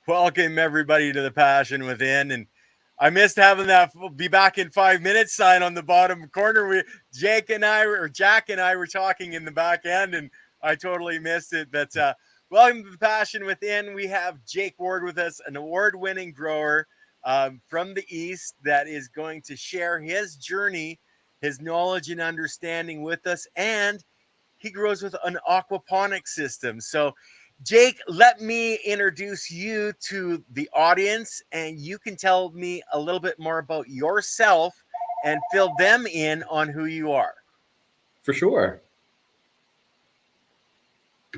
Welcome everybody to the Passion Within, and I missed having that "be back in 5 minutes" sign on the bottom corner. Jack and I were talking in the back end, and I totally missed it. But welcome to the Passion Within. We have Jake Ward with us, an award-winning grower from the East that is going to share his journey, his knowledge and understanding with us, and he grows with an aquaponic system. So Jake, let me introduce you to the audience, and you can tell me a little bit more about yourself and fill them in on who you are. For sure.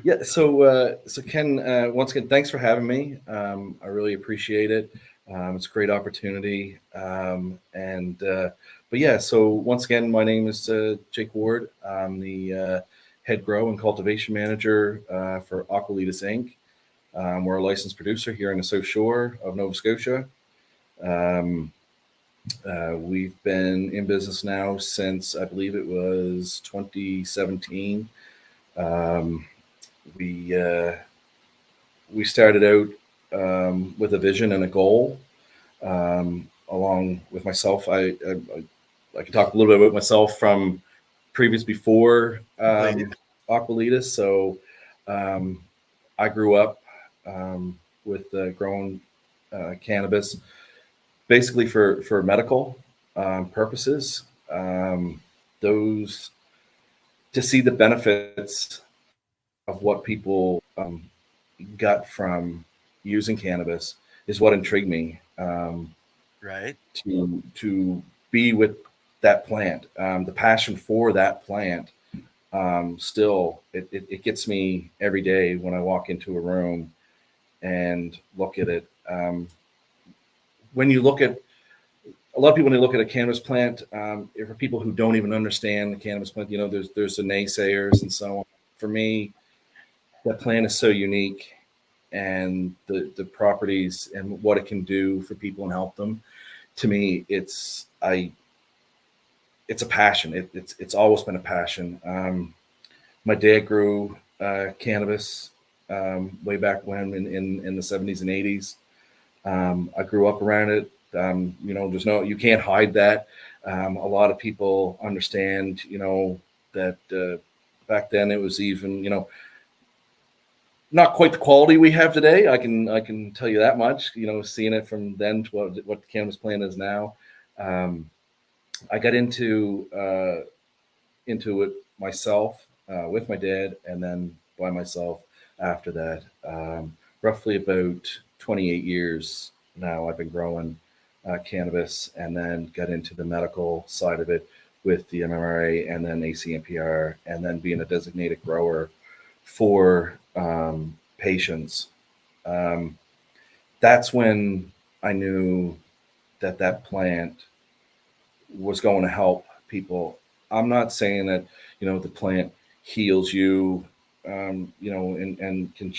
Yeah. So Ken, once again, thanks for having me. I really appreciate it. It's a great opportunity. But yeah. So once again, my name is Jake Ward. I'm the head grow and cultivation manager for Aqualitasinc. We're a licensed producer here in the South Shore of Nova Scotia. We've been in business now since, I believe it was 2017. We started out with a vision and a goal. Along with myself, I can talk a little bit about myself from before Aqualitas. So I grew up with growing cannabis, basically for medical purposes. Those to see the benefits of what people got from using cannabis is what intrigued me. Right. To be with that plant, the passion for that plant. Still, it gets me every day when I walk into a room and look at it. When you look at a lot of people, when they look at a cannabis plant, for people who don't even understand the cannabis plant, there's the naysayers and so on. For me, that plant is so unique, and the properties and what it can do for people and help them. To me, it's a passion. It's always been a passion. My dad grew cannabis way back when in the 70s and 80s. I grew up around it. You can't hide that. A lot of people understand, that back then it was even, not quite the quality we have today. I can tell you that much, seeing it from then to what the cannabis plant is now. I got into it myself with my dad, and then by myself after that. Roughly about 28 years now I've been growing cannabis, and then got into the medical side of it with the MMPR and then ACMPR, and then being a designated grower for patients. That's when I knew that plant was going to help people. I'm not saying that, the plant heals you, and can,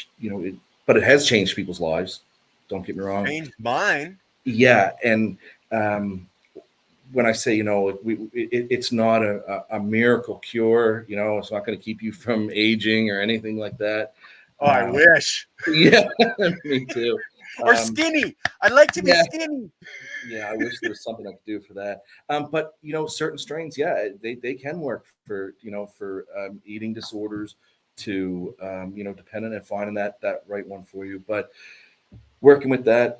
but it has changed people's lives. Don't get me wrong. Changed mine. Yeah. And when I say, it's not a miracle cure, it's not going to keep you from aging or anything like that. Oh, I wish. Yeah, me too. Or skinny. I'd like to be skinny. Yeah, I wish there was something I could do for that. But certain strains, they can work for eating disorders, to dependent and finding that right one for you. But working with that,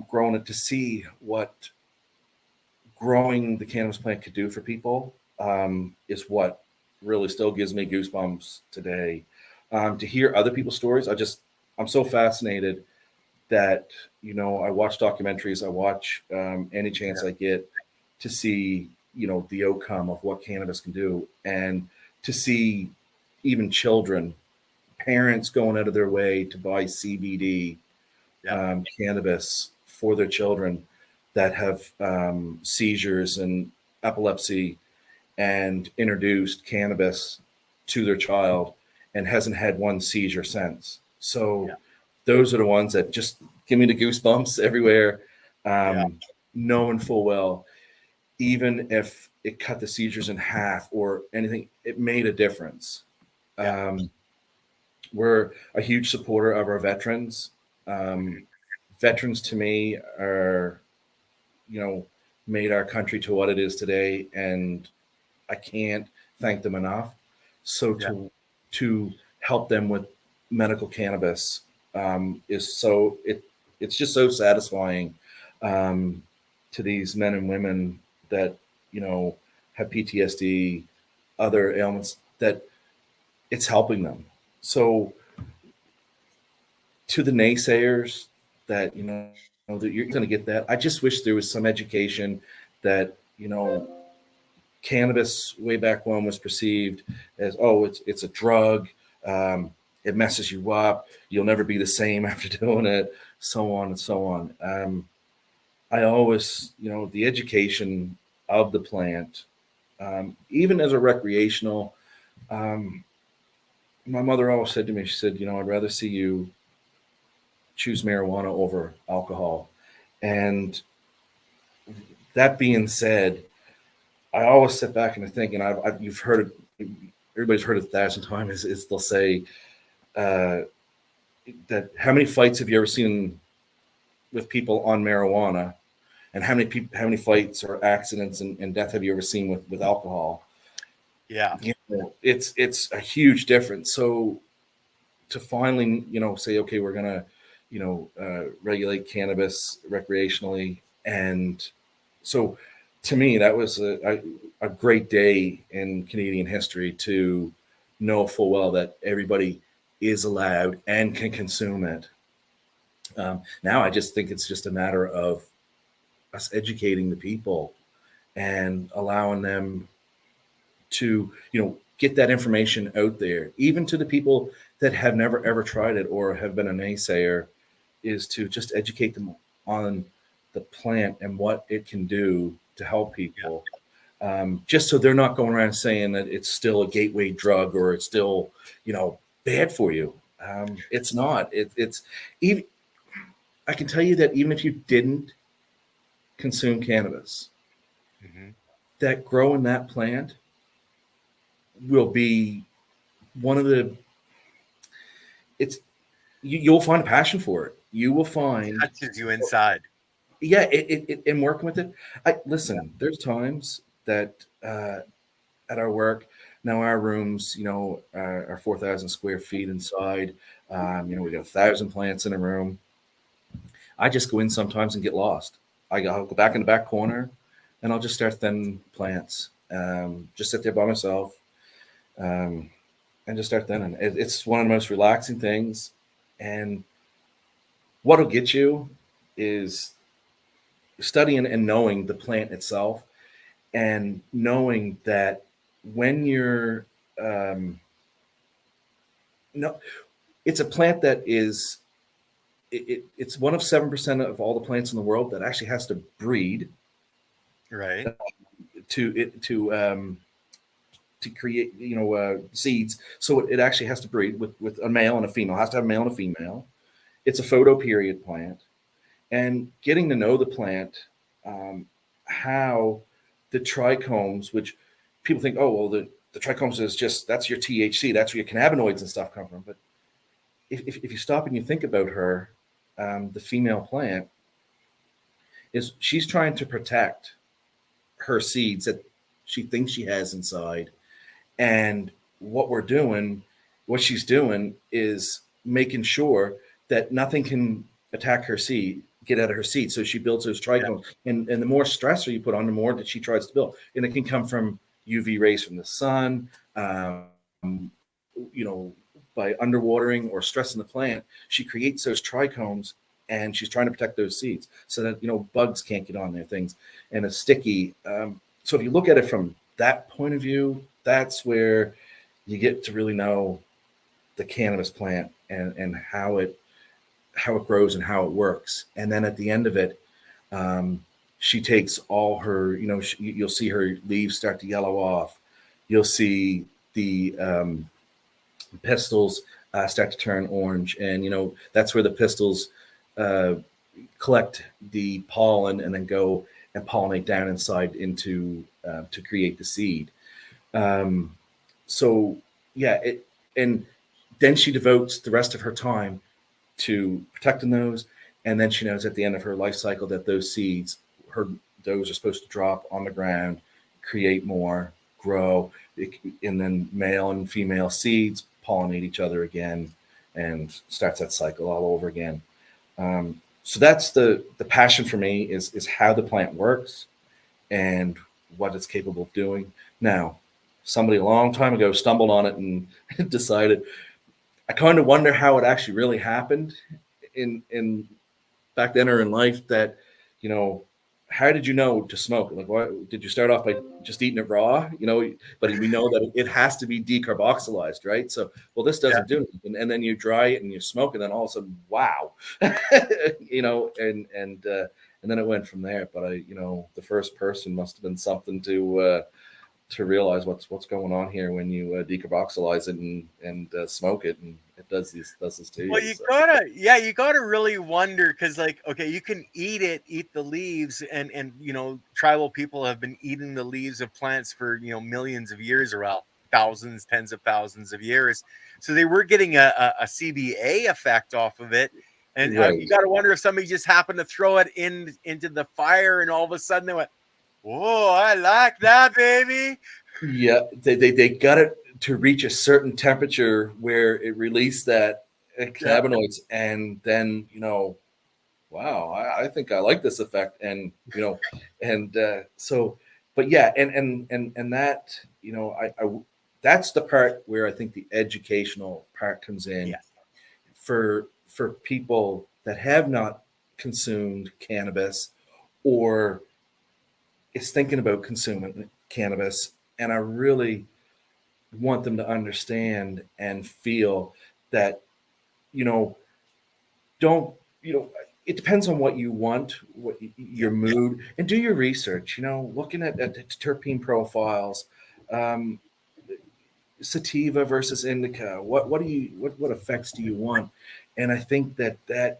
growing it, to see what growing the cannabis plant could do for people, is what really still gives me goosebumps today. To hear other people's stories, I'm so fascinated that, I watch documentaries, I watch any chance I get to see, the outcome of what cannabis can do, and to see even children, parents going out of their way to buy CBD cannabis for their children that have seizures and epilepsy, and introduced cannabis to their child and hasn't had one seizure since. So those are the ones that just give me the goosebumps everywhere, knowing full well, even if it cut the seizures in half or anything, it made a difference. We're a huge supporter of our veterans. veterans to me are, made our country to what it is today, and I can't thank them enough. So to help them with medical cannabis it's just so satisfying to these men and women that have PTSD, other ailments, that it's helping them. So to the naysayers that that you're going to get that, I just wish there was some education that cannabis way back when was perceived as, oh, it's a drug, it messes you up, you'll never be the same after doing it, so on and so on. I always, the education of the plant, even as a recreational, my mother always said to me, she said, I'd rather see you choose marijuana over alcohol. And that being said, I always sit back and I think, and you've heard it, everybody's heard it 1,000 times, is they'll say that how many fights have you ever seen with people on marijuana, and how many fights or accidents and death have you ever seen with alcohol? Yeah. It's a huge difference. So to finally, say, okay, we're gonna, regulate cannabis recreationally, and so to me, that was a great day in Canadian history to know full well that everybody is allowed and can consume it. Now I just think it's just a matter of us educating the people and allowing them to, get that information out there, even to the people that have never ever tried it or have been a naysayer, is to just educate them on the plant and what it can do to help people. Just so they're not going around saying that it's still a gateway drug or it's still, bad for you. It's not. It's even. I can tell you that even if you didn't consume cannabis, that growing that plant will be one of the. You'll find a passion for it. You will find, it touches you inside. Yeah, and working with it. Listen. There's times that at our work now, our rooms, are 4,000 square feet inside. We got 1,000 plants in a room. I just go in sometimes and get lost. I'll go back in the back corner, and I'll just start thinning plants. Just sit there by myself, and just start thinning. It's one of the most relaxing things. And what'll get you is studying and knowing the plant itself, and knowing that when you're no, it's a plant that is it's one of 7% of all the plants in the world that actually has to breed, right, to create seeds. So it actually has to breed with a male and a female. It has to have a male and a female. It's a photoperiod plant, and getting to know the plant, how the trichomes, which people think, oh well, the trichomes is just, that's your THC, that's where your cannabinoids and stuff come from. But if you stop and you think about her, the female plant, she's trying to protect her seeds that she thinks she has inside. And what she's doing is making sure that nothing can attack her seed, get out of her seed. So she builds those trichomes. And the more stressor you put on, the more that she tries to build. And it can come from UV rays from the sun, by underwatering or stressing the plant. She creates those trichomes, and she's trying to protect those seeds so that bugs can't get on there, things, and it's sticky. So if you look at it from that point of view, that's where you get to really know the cannabis plant and how it grows and how it works. And then at the end of it, she takes all her, you'll see her leaves start to yellow off. You'll see the pistils start to turn orange, and that's where the pistils collect the pollen and then go and pollinate down inside into to create the seed. So yeah, and then she devotes the rest of her time to protecting those And then she knows at the end of her life cycle that those seeds, those are supposed to drop on the ground, create more, grow, and then male and female seeds pollinate each other again, and starts that cycle all over again. So that's the passion for me is how the plant works and what it's capable of doing. Now, somebody a long time ago stumbled on it and decided. I kind of wonder how it actually really happened in back then or in life that, how did you know to smoke? Like, what did you start off by just eating it raw? But we know that it has to be decarboxylized, right? So, well, this Yeah. doesn't do anything, and then you dry it and you smoke, and then all of a sudden, wow, and then it went from there. But the first person must have been something to realize what's going on here when you decarboxylize it and smoke it, and it does this to Well, you. you gotta really wonder because, like, okay, you can eat the leaves, and tribal people have been eating the leaves of plants for millions of years, or well, thousands, tens of thousands of years. So they were getting a CBA effect off of it, and you Right. got to wonder if somebody just happened to throw it into the fire, and all of a sudden they went, "Whoa, I like that, baby." Yeah, they got it to reach a certain temperature where it released that Yeah, cannabinoids, and then wow, I think I like this effect, and so, but yeah, and that I that's the part where I think the educational part comes in yes, for people that have not consumed cannabis or is thinking about consuming cannabis, and I really want them to understand and feel that you know don't it depends on what you want, what yeah, your mood, and do your research, looking at terpene profiles, um, sativa versus indica, what effects do you want? And I think that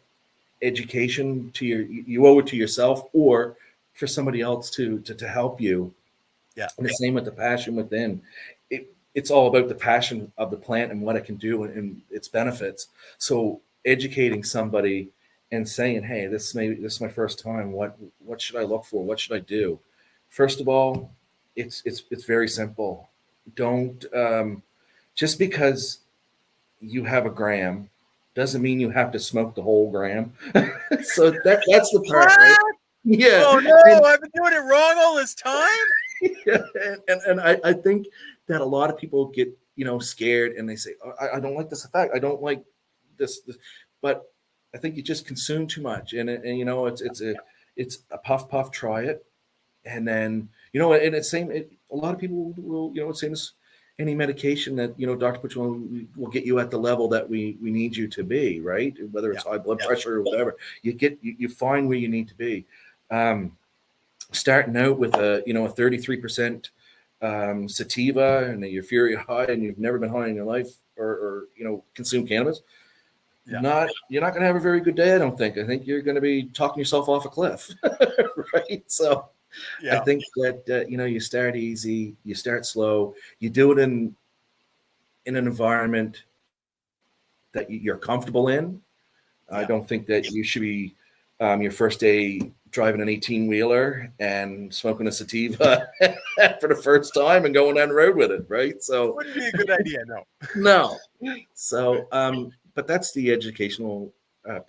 education you owe it to yourself or for somebody else to help you. yeah, And the same with the passion within. It's all about the passion of the plant and what it can do and its benefits. So educating somebody and saying, "Hey, this is my first time. What should I look for? What should I do?" First of all, it's very simple. Don't just because you have a gram doesn't mean you have to smoke the whole gram. So that's the part, right? What? Yeah, Oh and no, I've been doing it wrong all this time. yeah, and I think that a lot of people get scared and they say, oh, I don't like this effect. I don't like this, but I think you just consume too much, and it's a puff. Try it, and then and it's same. A lot of people will it's same as any medication that doctor puts you on will get you at the level that we need you to be, right? Whether Yeah, it's high blood yeah, pressure or whatever, you find where you need to be. Starting out with a 33% sativa and you're fury high and you've never been high in your life or consume cannabis, yeah, you're not going to have a very good day. I think you're going to be talking yourself off a cliff. Right. So I yeah, think that you start easy, you start slow, you do it in an environment that you're comfortable in. I yeah. don't think that you should be your first day driving an 18-wheeler and smoking a sativa for the first time and going down the road with it, right? So Wouldn't be a good idea. No. no. So but that's the educational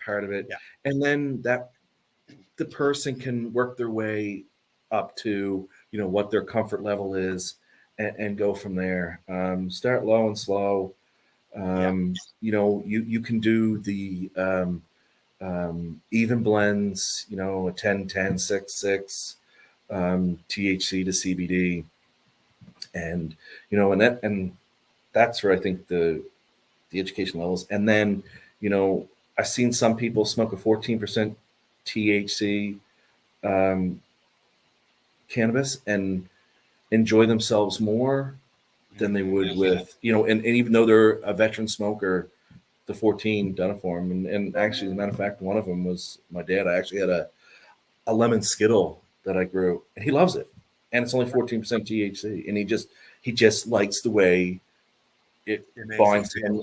part of it. Yeah, And then that the person can work their way up to what their comfort level is and go from there. Start low and slow. yeah, You can do the even blends, a 10, 6, 6, THC to CBD. And, and that's where I think the education levels. And then, I've seen some people smoke a 14% THC cannabis and enjoy themselves more than they hmm would with, and even though they're a veteran smoker, the 14 done it for them. And actually, as a matter of fact, one of them was my dad. I actually had a lemon skittle that I grew, and he loves it. And it's only 14% THC, and he just likes the way it it makes him binds feel. him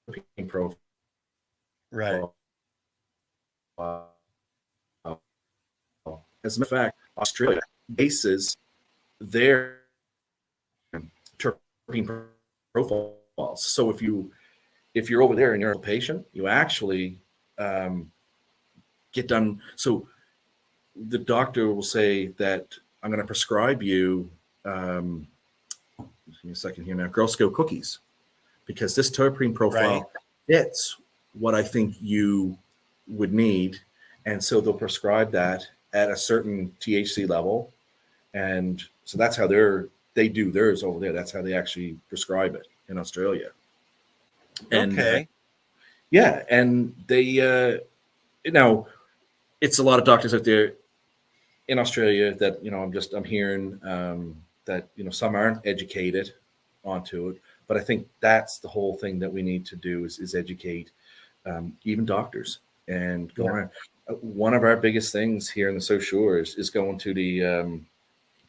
profile. Right. As a matter of fact, Australia bases their terpene profiles. So if you're over there and you're a patient, you actually get done. So the doctor will say that I'm going to prescribe you, give me a second here now, Girl Scout cookies, because this terpene profile fits what I think you would need. And so they'll prescribe that at a certain THC level. And so that's how they do theirs over there. That's how they actually prescribe it in Australia. And Okay. yeah, and they now it's a lot of doctors out there in Australia that I'm hearing that some aren't educated onto it, but I think that's the whole thing that we need to do is educate even doctors and go around. One of our biggest things here in the South Shore is going to the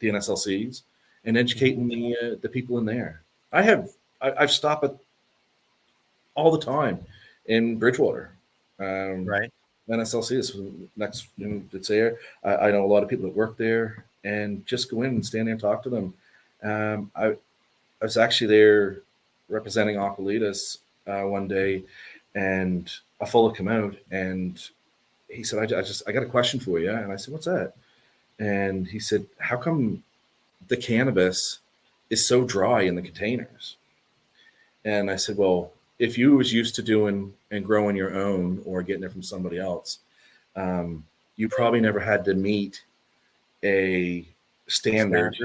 NSLCs and educating the people in there. I've stopped at all the time in Bridgewater. NSLC is next it's there. I know a lot of people that work there, and just go in and stand there and talk to them. I was actually there representing Aqualitas one day, and a fellow came out and he said, I got a question for you. And I said, what's that? And he said, how come the cannabis is so dry in the containers? And I said, well, if you was used to doing and growing your own or getting it from somebody else, you probably never had to meet a standard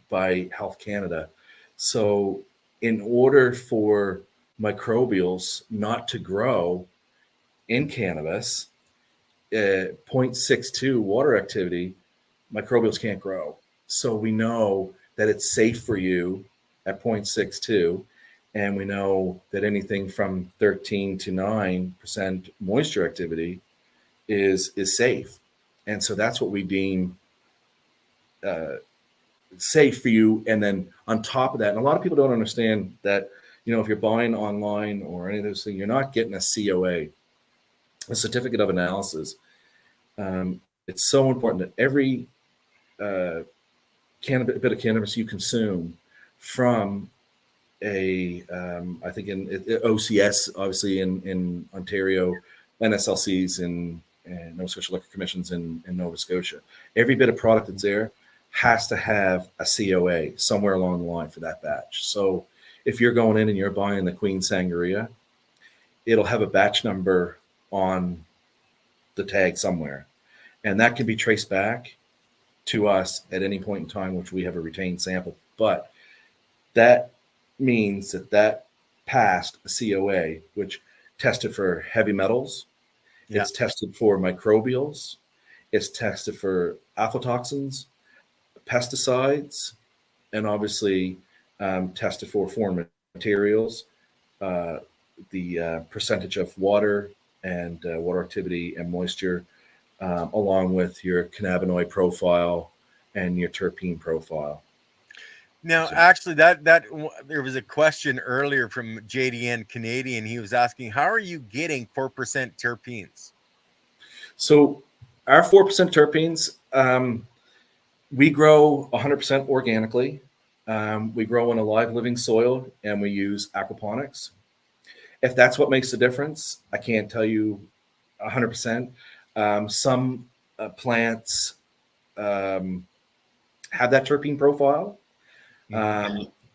by Health Canada. So in order for microbials not to grow in cannabis, 0.62 water activity, microbials can't grow. So we know that it's safe for you at 0.62. And we know that anything from 13 to 9% moisture activity is safe. And so that's what we deem safe for you. And then on top of that, and a lot of people don't understand that, if you're buying online or any of those things, you're not getting a COA, a certificate of analysis. It's so important that every bit of cannabis you consume from I think in OCS, obviously in Ontario, NSLCs and Nova Scotia Liquor Commissions in Nova Scotia. Every bit of product that's there has to have a COA somewhere along the line for that batch. So if you're going in and you're buying the Queen Sangria, it'll have a batch number on the tag somewhere. And that can be traced back to us at any point in time, which we have a retained sample. But that means that passed a COA, which tested for heavy metals. It's tested for microbials. It's tested for aflatoxins, pesticides, and obviously tested for foreign materials, the percentage of water and water activity and moisture, along with your cannabinoid profile and your terpene profile. Now, actually, that there was a question earlier from JDN Canadian. He was asking, how are you getting 4% terpenes? So our 4% terpenes, we grow 100% organically. We grow in a live living soil, and we use aquaponics. If that's what makes the difference, I can't tell you 100%. Some plants have that terpene profile.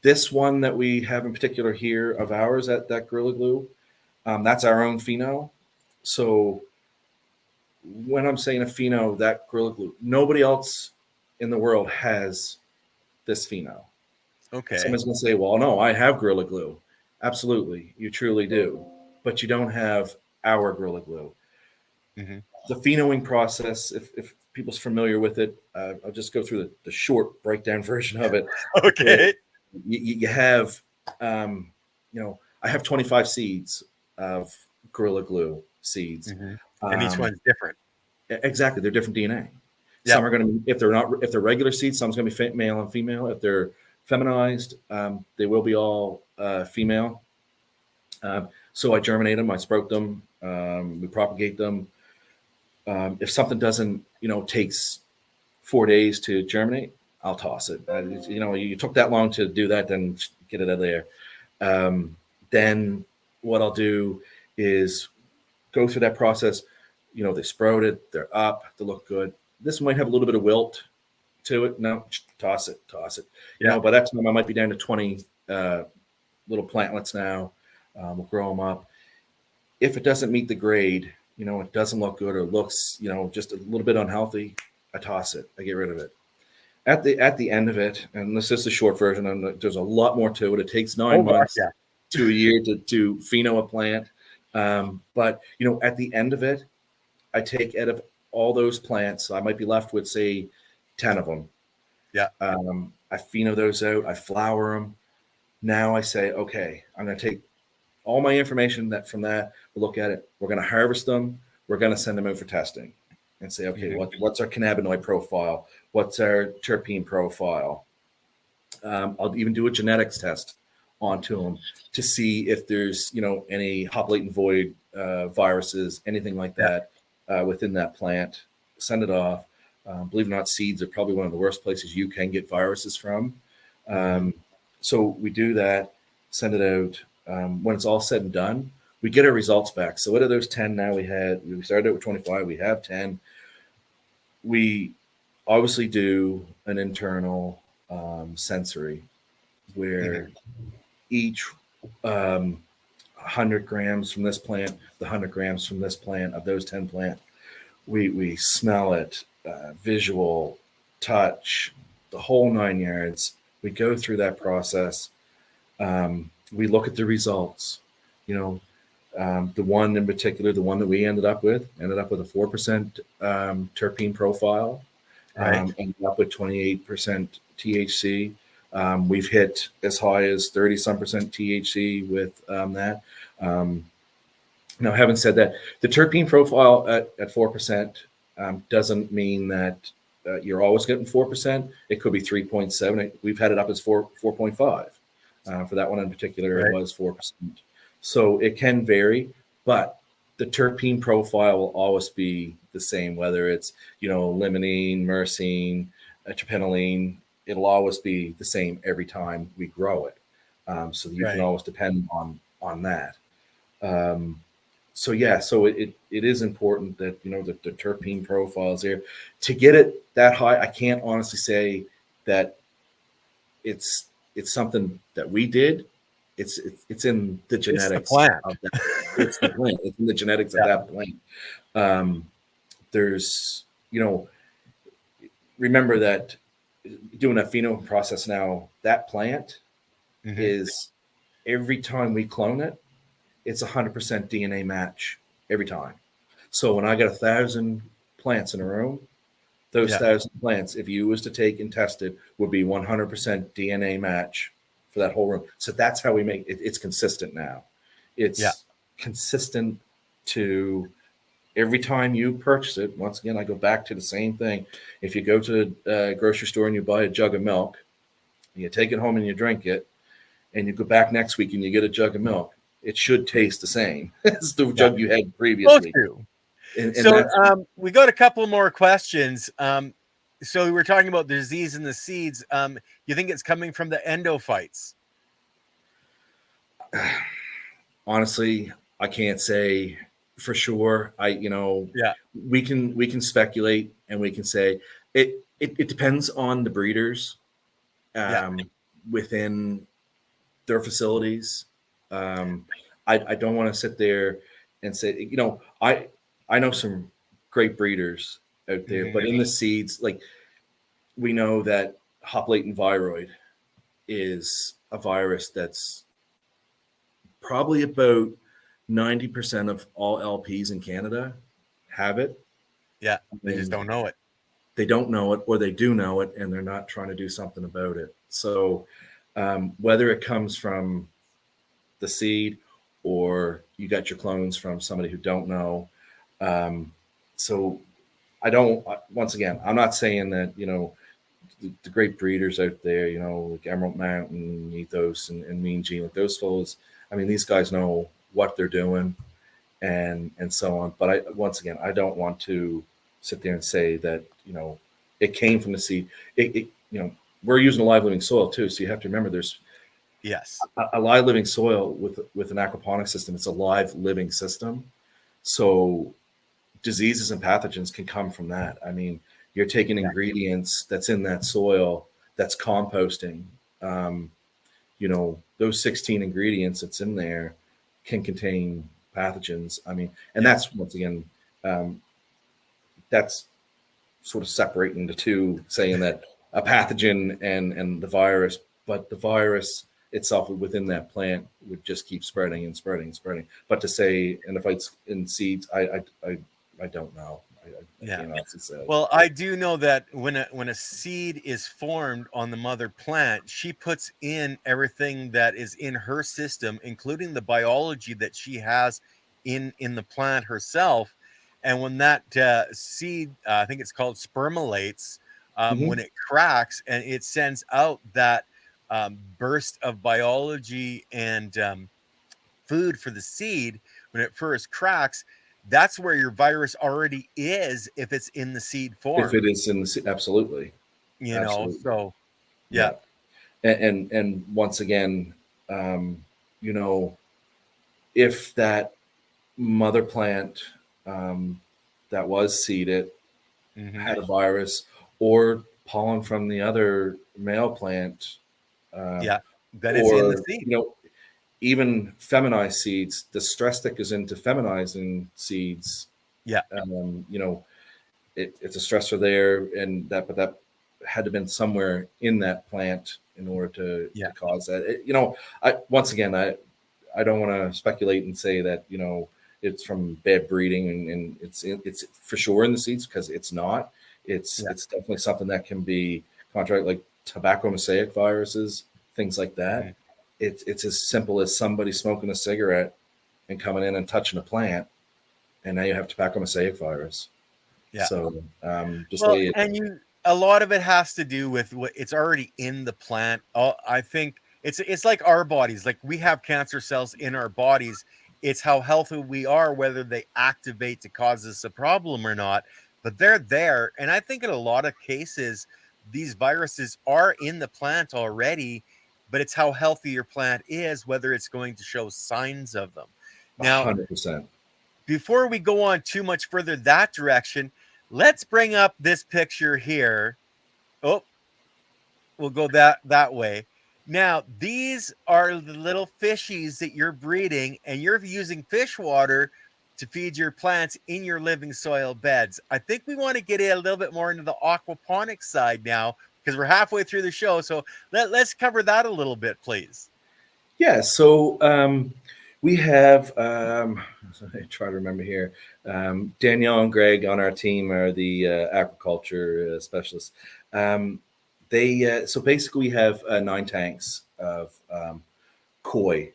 This one that we have in particular here of ours at that Gorilla Glue, that's our own pheno. So when I'm saying a pheno, that Gorilla Glue, nobody else in the world has this pheno. Okay. Somebody's going to say, well, no, I have Gorilla Glue. Absolutely. You truly do. But you don't have our Gorilla Glue. Mm-hmm. The phenoing process, if people's familiar with it, I'll just go through the short breakdown version of it. Okay. You have, I have 25 seeds of Gorilla Glue seeds. Mm-hmm. And each one's different. Exactly. They're different DNA. Yep. Some are going to, if they're regular seeds, some's going to be male and female. If they're feminized, they will be all female. So I germinate them, I sprout them, we propagate them. If something doesn't, takes 4 days to germinate, I'll toss it. You took that long to do that, then get it out of there. Then what I'll do is go through that process. They sprouted, they're up, they look good. This might have a little bit of wilt to it. No, toss it. Yeah. By that time I might be down to 20 little plantlets now. We'll grow them up. If it doesn't meet the grade, it doesn't look good or looks, just a little bit unhealthy, I toss it. I get rid of it. At the end of it, and this is the short version, and there's a lot more to it. It takes 9 months to a year to pheno a plant. But at the end of it, I take out of all those plants, I might be left with, say, 10 of them. Yeah. I pheno those out. I flower them. Now I say, okay, I'm going to take all my information from that. We'll look at it. We're going to harvest them. We're going to send them out for testing and say, okay, what's our cannabinoid profile? What's our terpene profile? I'll even do a genetics test onto them to see if there's, any hop latent void viruses, anything like that within that plant. Send it off. Believe it or not, seeds are probably one of the worst places you can get viruses from. So we do that, send it out. When it's all said and done, we get our results back. So out of those 10 now we started out with 25, we have 10. We obviously do an internal sensory where each 100 grams from this plant, the 100 grams from this plant, of those 10 plant, we smell it, visual, touch, the whole 9 yards. We go through that process. We look at the results. The one in particular, the one that we ended up with a 4% terpene profile, ended up with 28% THC. We've hit as high as 30-some% THC with that. Now, having said that, the terpene profile at 4% doesn't mean that you're always getting 4%. It could be 3.7. We've had it up as 4.5. For that one in particular, It was 4%. So it can vary, but the terpene profile will always be the same, whether it's, limonene, myrcene, terpenoline. It'll always be the same every time we grow it. So you can always depend on that. So it is important that, that the terpene profile is there. To get it that high, I can't honestly say that it's something that we did. It's in the genetics of that. It's the plant. It's in the genetics of that plant. There's, remember that doing a pheno process now, that plant is, every time we clone it, it's 100% DNA match every time. So when I got 1,000 plants in a room, those 1,000 plants, if you was to take and test it, would be 100% DNA match for that whole room. So that's how we make it. It's consistent now. It's consistent to every time you purchase it. Once again, I go back to the same thing. If you go to a grocery store and you buy a jug of milk, you take it home and you drink it, and you go back next week and you get a jug of milk, it should taste the same as the jug you had previously. So we got a couple more questions. So we were talking about the disease in the seeds. You think it's coming from the endophytes? Honestly, I can't say for sure. We can speculate, and we can say it depends on the breeders within their facilities. I don't want to sit there and say, I know some great breeders out there, but in the seeds, like, we know that hop latent viroid is a virus that's probably about 90% of all LPs in Canada have it. Yeah, they just don't know it. They don't know it, or they do know it, and they're not trying to do something about it. So whether it comes from the seed or you got your clones from somebody who don't know. So once again, I'm not saying that, the great breeders out there, like Emerald Mountain, Ethos, and Mean Gene, like those fellows, I mean, these guys know what they're doing, and so on. But once again, I don't want to sit there and say that it came from the seed. We're using a live living soil too, so you have to remember there's Yes. a live living soil with an aquaponic system. It's a live living system, so diseases and pathogens can come from that. I mean, you're taking ingredients that's in that soil that's composting. Those 16 ingredients that's in there can contain pathogens. I mean, and that's once again, that's sort of separating the two, saying that a pathogen and the virus, but the virus itself within that plant would just keep spreading and spreading and spreading. But to say, and if it's in seeds, I don't know. I can't honestly say. Well, I do know that when a seed is formed on the mother plant, she puts in everything that is in her system, including the biology that she has in the plant herself. And when that seed, I think it's called spermolates, when it cracks and it sends out that burst of biology and food for the seed, when it first cracks, that's where your virus already is if it's in the seed If form. it is in the absolutely, absolutely, So yeah. And once again, if that mother plant that was seeded had a virus, or pollen from the other male plant, then it's in the or seed. Even feminized seeds, the stress that goes into feminizing seeds, it's a stressor there, and but that had to been somewhere in that plant in order to cause that. Once again, I don't want to speculate and say that it's from bad breeding, and it's for sure in the seeds, because it's not. It's definitely something that can be contract, like tobacco mosaic viruses, things like that. It's as simple as somebody smoking a cigarette and coming in and touching a plant, and now you have tobacco mosaic virus. So a lot of it has to do with what it's already in the plant. I think it's like our bodies. Like, we have cancer cells in our bodies. It's how healthy we are, whether they activate to cause us a problem or not. But they're there, and I think in a lot of cases, these viruses are in the plant already. But it's how healthy your plant is, whether it's going to show signs of them. Now, 100%. before we go on too much further that direction, let's bring up this picture here. Oh, we'll go that way. Now, these are the little fishies that you're breeding, and you're using fish water to feed your plants in your living soil beds. I think we want to get a little bit more into the aquaponic side now, because we're halfway through the show. So let's cover that a little bit, please. Yeah. So we have, I try to remember here, Danielle and Greg on our team are the aquaculture specialists. So basically we have 9 tanks of koi.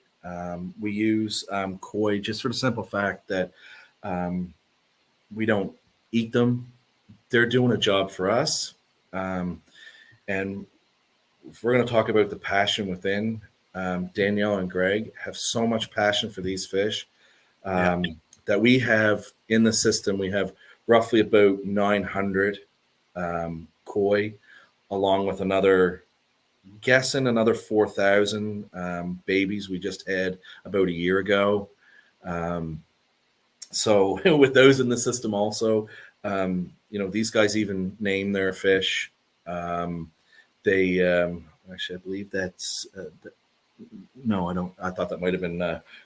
We use koi just for the simple fact that we don't eat them. They're doing a job for us. And if we're going to talk about the passion within, Danielle and Greg have so much passion for these fish that we have in the system. We have roughly about 900 koi, along with another 4,000 babies we just had about a year ago. So with those in the system also, these guys even name their fish. They actually, I believe that's no, I don't. I thought that might have been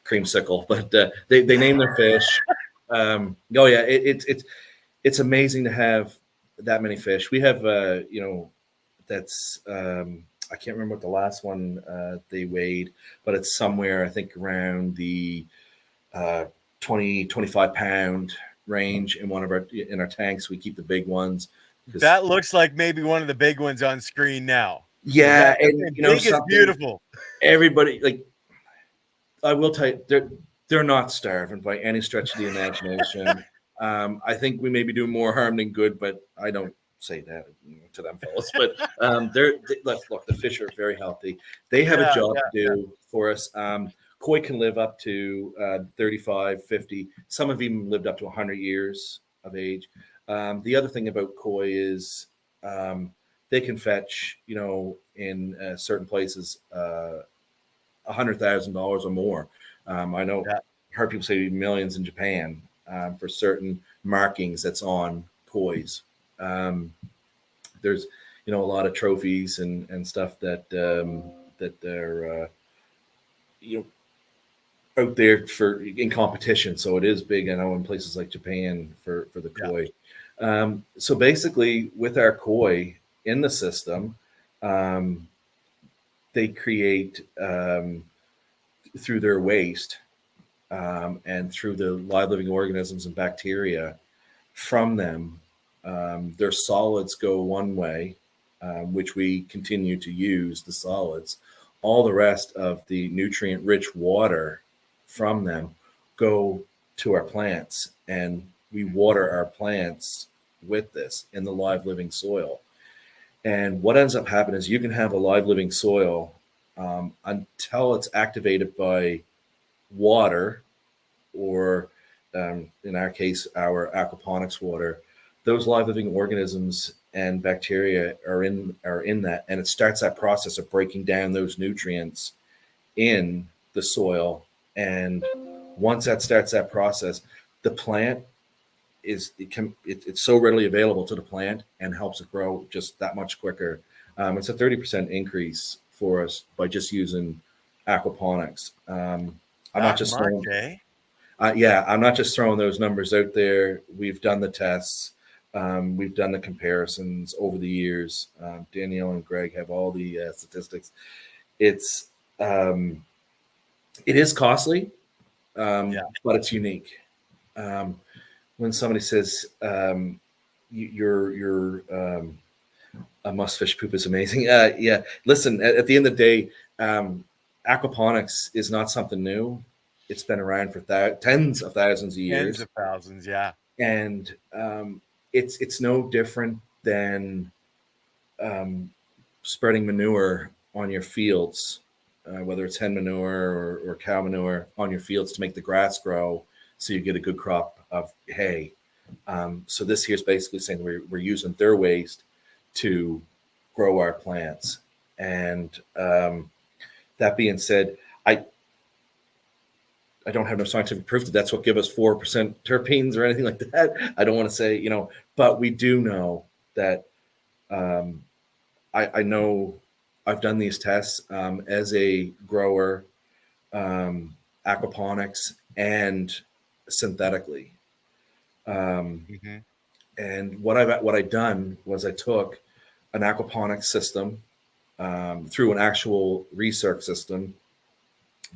creamsicle, but they name their fish. It's amazing to have that many fish. We have that's I can't remember what the last one they weighed, but it's somewhere, I think, around the 20-25 pound range in our tanks. We keep the big ones. That looks like maybe one of the big ones on screen now. Yeah, and big is beautiful. Everybody, like, I will tell you, they're not starving by any stretch of the imagination. I think we may be doing more harm than good, but I don't say that to them fellas. But look, the fish are very healthy. They have a job to do for us. koi can live up to 35, 50. Some have even lived up to 100 years of age. The other thing about koi is they can fetch, in certain places, $100,000 or more. I know, Yeah. heard people say millions in Japan for certain markings that's on kois. There's, a lot of trophies and stuff that that they're out there for in competition. So it is big, I know, in places like Japan for the Yeah. koi. So basically, with our koi in the system, um, they create through their waste and through the live living organisms and bacteria from them. Their solids go one way, which we continue to use the solids. All the rest of the nutrient rich water from them go to our plants, and we water our plants with this in the live living soil. And what ends up happening is you can have a live living soil until it's activated by water, or in our case, our aquaponics water. Those live living organisms and bacteria are in that, and it starts that process of breaking down those nutrients in the soil. And once that starts that process, the plant it's so readily available to the plant and helps it grow just that much quicker. It's a 30% increase for us by just using aquaponics. I'm not That just much, throwing, eh? I'm not just throwing those numbers out there. We've done the tests. We've done the comparisons over the years. Danielle and Greg have all the statistics. It's it is costly, Yeah. but it's unique. Um, when somebody says your a must fish poop is amazing, yeah. Listen, at the end of the day, aquaponics is not something new. It's been around for tens of thousands of Tens years, of thousands. Yeah. and it's no different than spreading manure on your fields, whether it's hen manure or cow manure on your fields to make the grass grow, so you get a good crop of hay. So this here is basically saying we're using their waste to grow our plants. And that being said, I don't have no scientific proof that that's what give us 4% terpenes or anything like that. I don't want to say, but we do know that um, I know I've done these tests as a grower, aquaponics and synthetically. Um, Hmm. and what I done was I took an aquaponics system through an actual research system,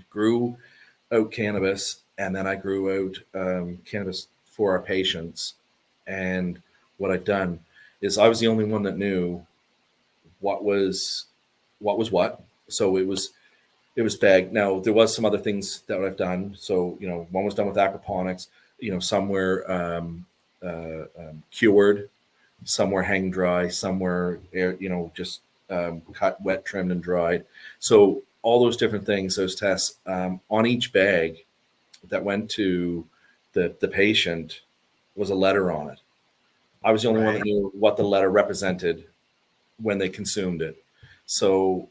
grew out cannabis, and then I grew out cannabis for our patients. And what I'd done is I was the only one that knew what was what. So it was bagged. Now there was some other things that I've done. So one was done with aquaponics. Some were cured, some were hang dry, some were just cut, wet, trimmed, and dried. So all those different things, those tests on each bag that went to the patient was a letter on it. I was the only one that Right. knew what the letter represented when they consumed it. So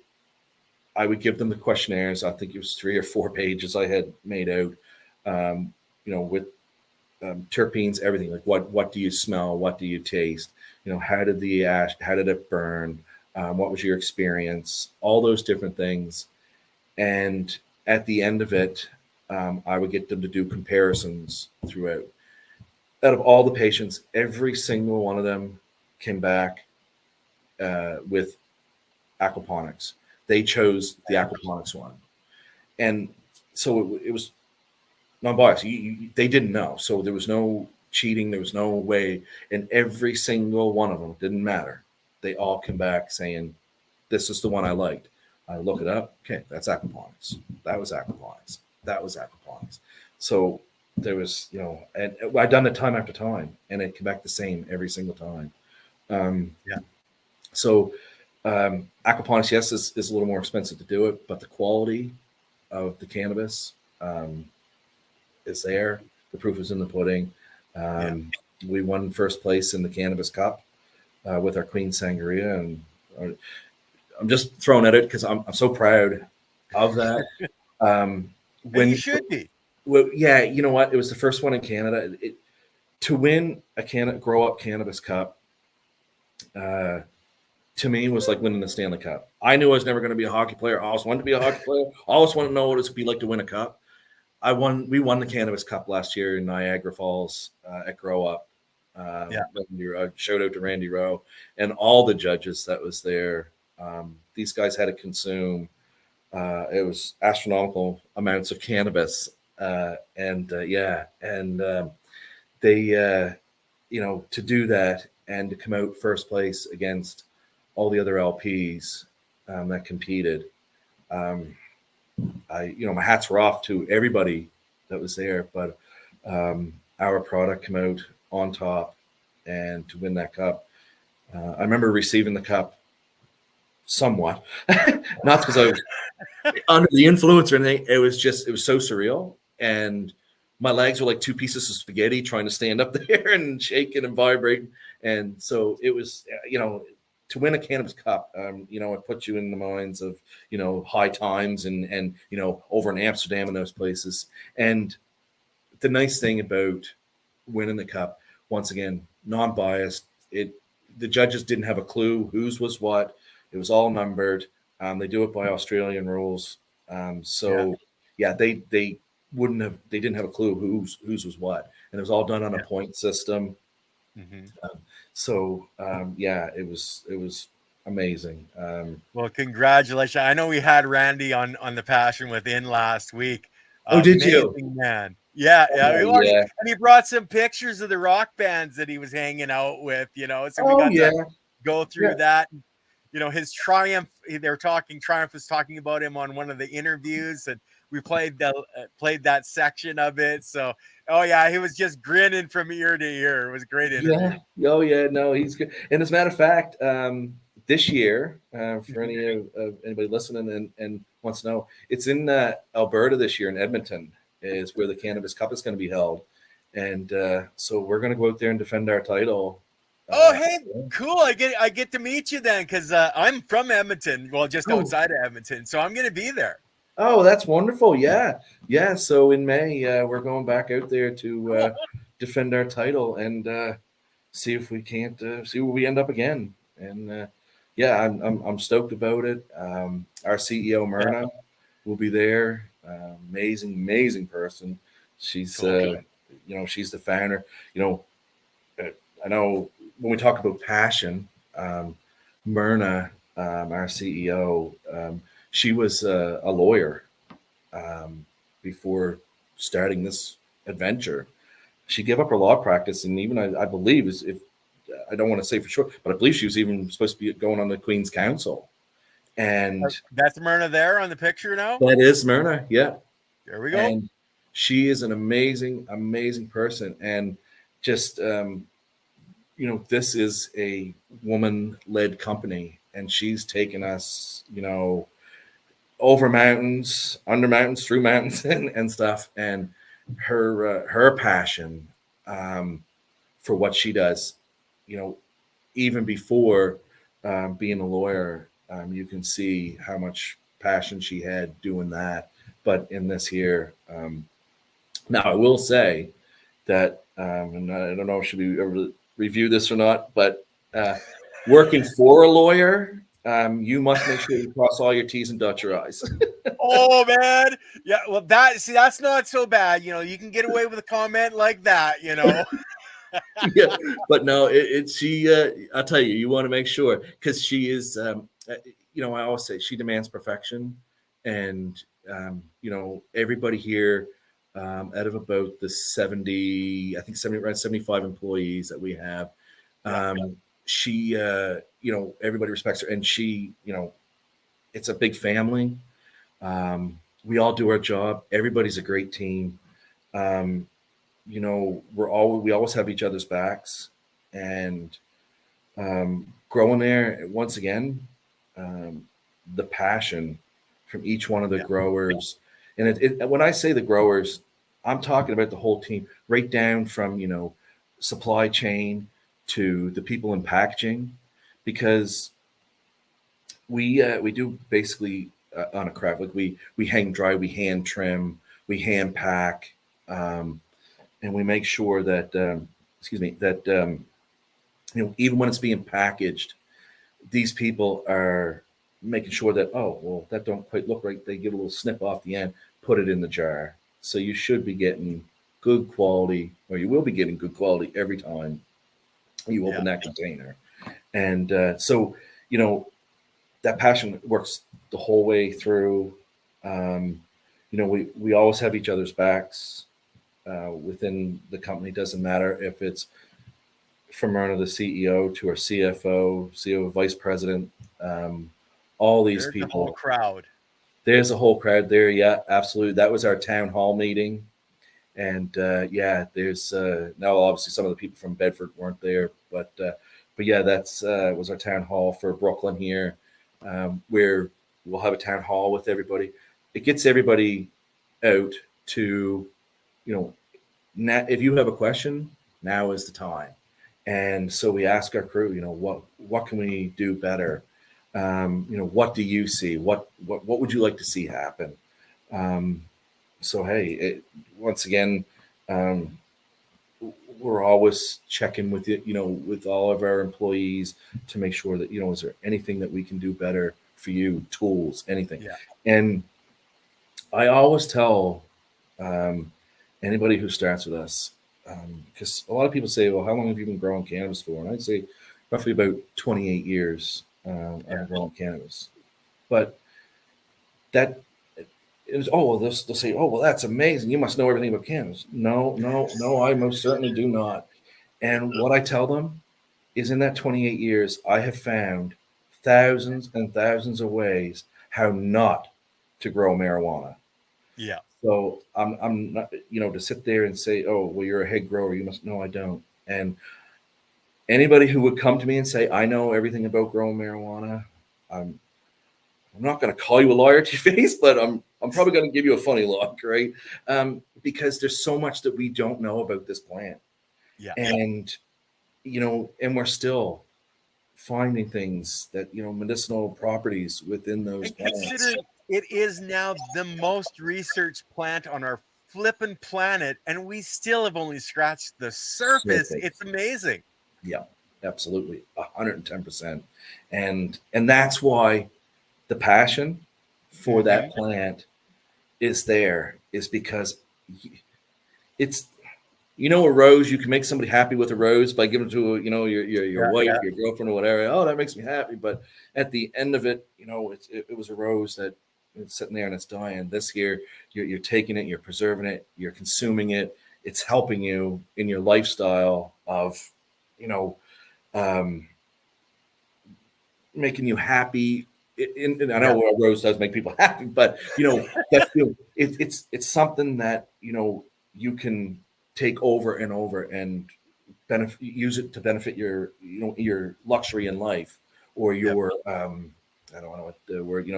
I would give them the questionnaires. I think it was 3 or 4 pages I had made out, with terpenes, everything. Like what do you smell? What do you taste? How did the ash? How did it burn? What was your experience? All those different things. And at the end of it, I would get them to do comparisons throughout. Out of all the patients, every single one of them came back with aquaponics. They chose the aquaponics one, and so it was non-biased. They didn't know, so there was no cheating. There was no way, and every single one of them didn't matter. They all came back saying, "This is the one I liked." I look it up. Okay, that's aquaponics. That was aquaponics. That was aquaponics. So there was, and I'd done it time after time, and it came back the same every single time. Um, Yeah. so aquaponics, yes, is a little more expensive to do it, but the quality of the cannabis is there. The proof is in the pudding. We won first place in the Cannabis Cup with our Queen Sangria, and I'm just throwing at it because I'm so proud of that. And you should be. Well, yeah, you know what? It was the first one in Canada. To win a Grow Up Cannabis Cup, to me, was like winning the Stanley Cup. I knew I was never going to be a hockey player. I always wanted to be a hockey player. I always wanted to know what it would be like to win a cup. We won the Cannabis Cup last year in Niagara Falls at Grow Up. Shout out to Randy Rowe and all the judges that was there. These guys had to consume it was astronomical amounts of cannabis, they to do that and to come out first place against all the other LPs that competed. My hats were off to everybody that was there, but our product came out on top, and to win that cup, I remember receiving the cup somewhat, not because I was under the influence or anything. It was so surreal, and my legs were like two pieces of spaghetti trying to stand up there and shaking and vibrating. And so it was, to win a Cannabis Cup, it puts you in the minds of, high times and over in Amsterdam and those places. And the nice thing about winning the cup, once again, non-biased, the judges didn't have a clue whose was what. It was all numbered. They do it by Australian rules. They didn't have a clue whose was what. And it was all done on a point system. Mm-hmm. It was amazing. Well, congratulations. I know we had Randy on the Passion Within last week. Oh, did Amazing you? Man. Yeah. Yeah. And he brought some pictures of the rock bands that he was hanging out with, so we got to go through that. His triumph, Triumph was talking about him on one of the interviews, and we played that section of it. So, he was just grinning from ear to ear. It was a great interview. Yeah. Oh yeah. No, he's good. And as a matter of fact, this year, for anybody listening and wants to know, it's in Alberta this year in Edmonton is where the Cannabis Cup is going to be held. And so we're going to go out there and defend our title. Hey, cool. I get to meet you then, because I'm from Edmonton, just outside of Edmonton. So I'm going to be there. Oh, that's wonderful. Yeah. Yeah. So in May, we're going back out there to defend our title and see if we can't see where we end up again. And I'm stoked about it. Our CEO Myrna will be there. Amazing person. She's she's the founder. I know when we talk about passion, Myrna, our CEO, she was a lawyer before starting this adventure. She gave up her law practice, and even I believe, if I don't want to say for sure, but I believe she was even supposed to be going on the Queen's Council. And that's Myrna there on the picture now? That is Myrna, yeah. There we go. And she is an amazing person. And just, this is a woman-led company, and she's taken us, over mountains, under mountains, through mountains and stuff. And her passion for what she does, even before being a lawyer, you can see how much passion she had doing that. But in this here, now I will say that, and I don't know if should we ever review this or not, but working for a lawyer, you must make sure you cross all your T's and dot your I's. Oh man, yeah. Well, that's not so bad. You can get away with a comment like that. Yeah, but no, I'll tell you, you want to make sure, because she is, I always say she demands perfection, and everybody here, out of about the 70, I think 70, around 75 employees that we have, she, everybody respects her, and she, it's a big family. We all do our job. Everybody's a great team. We always have each other's backs, and growing there, once again, the passion from each one of the growers, And when I say the growers, I'm talking about the whole team, right down from, supply chain to the people in packaging, because we do basically on a craft, like we hang dry, we hand trim, we hand pack, and we make sure that even when it's being packaged, these people are making sure that, oh, well, that don't quite look right. They give a little snip off the end, put it in the jar. So you should be getting good quality, or you will be getting good quality every time you open that container. And so, that passion works the whole way through. We always have each other's backs within the company. Doesn't matter if it's from Myrna, the CEO, to our CFO, CEO, vice president, all these There's people. The whole crowd. There's a whole crowd there. Yeah, absolutely. That was our town hall meeting. And there's now obviously some of the people from Bedford weren't there, but yeah, that's was our town hall for Brooklyn here, where we'll have a town hall with everybody. It gets everybody out to, now, if you have a question, now is the time. And so we ask our crew, what can we do better? What do you see? What would you like to see happen? So hey, once again, we're always checking with it, with all of our employees to make sure that, is there anything that we can do better for you? Tools, anything. Yeah. And I always tell anybody who starts with us, because a lot of people say, well, how long have you been growing cannabis for? And I'd say roughly about 28 years I've been growing cannabis. But that is, they'll say, oh, well, that's amazing. You must know everything about cannabis. No, I most certainly do not. And what I tell them is, in that 28 years, I have found thousands and thousands of ways how not to grow marijuana. Yeah. So I'm not, to sit there and say, oh, well, you're a head grower, you must know. I don't. And anybody who would come to me and say, I know everything about growing marijuana, I'm not going to call you a liar to your face, but I'm probably going to give you a funny look, right? Because there's so much that we don't know about this plant. Yeah. And, and we're still finding things that, medicinal properties within those plants. Considering it is now the most researched plant on our flippin' planet, and we still have only scratched the surface. It's amazing. Yeah, absolutely. 110%. And that's why the passion for that plant is there, is because it's, a rose, you can make somebody happy with a rose by giving it to, your wife, your girlfriend, or whatever. Oh, that makes me happy. But at the end of it, it was a rose that it's sitting there and it's dying. This here, you're taking it, you're preserving it, you're consuming it. It's helping you in your lifestyle of, making you happy. And I know a rose does make people happy, but that's it's something that you can take over and over and use it to benefit your your luxury in life, or your I don't know what the word,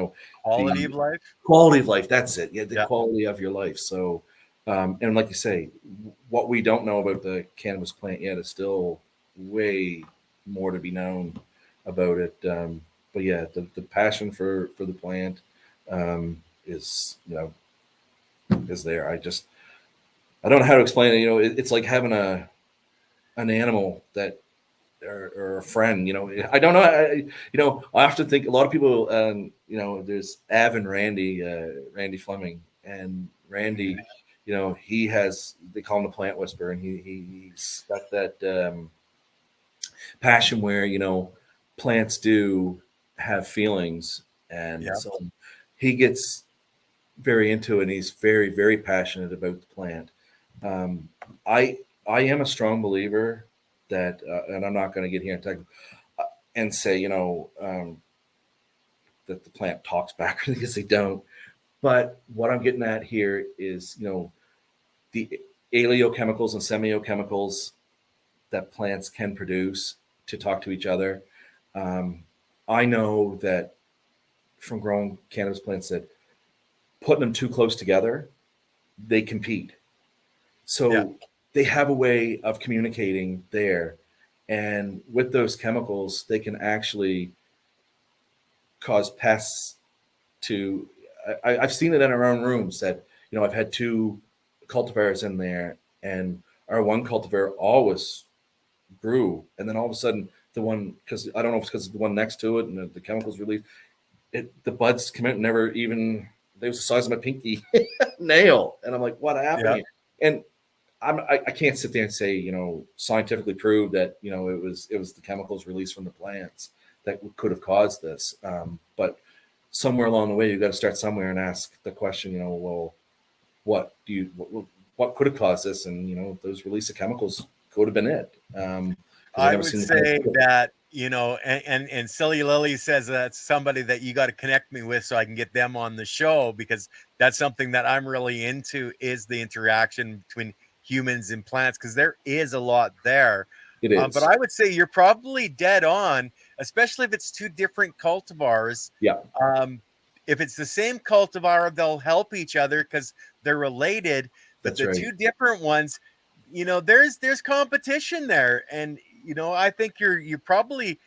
quality of life. Quality of life, that's it. Yeah, the quality of your life. So and like you say, what we don't know about the cannabis plant yet is still way more to be known about it. But yeah, the passion for the plant is is there. I don't know how to explain it. It's like having an animal that or a friend. I don't know. I often think a lot of people. There's Av and Randy Fleming, and Randy. He has, they call him the plant whisperer, and he's got that passion where plants do have feelings, and so he gets very into it, and he's very, very passionate about the plant. I am a strong believer that, and I'm not going to get here and and say that the plant talks back, because they don't. But what I'm getting at here is the oleochemicals and semiochemicals that plants can produce to talk to each other. I know that from growing cannabis plants that putting them too close together, they compete. So Yeah. they have a way of communicating there. And with those chemicals, they can actually cause pests to. I've seen it in our own rooms that, I've had two cultivars in there, and our one cultivar always grew. And then all of a sudden, the one, because I don't know if it's because the one next to it and the chemicals released, the buds come out and never even, they was the size of my pinky nail. And I'm like, what happened Yeah. here? And I can't sit there and say, scientifically prove that, it was the chemicals released from the plants that could have caused this. But somewhere along the way, you got to start somewhere and ask the question, well, what could have caused this? And, those release of chemicals could have been it. Because I I never would seen say the that, and Silly Lily says that's somebody that you got to connect me with so I can get them on the show, because that's something that I'm really into, is the interaction between humans and plants, because there is a lot there. It But is. I would say you're probably dead on, especially if it's two different cultivars. Yeah, Um, if it's the same cultivar, they'll help each other because they're related. But that's the right. two different ones, there's competition there, and I think you're probably,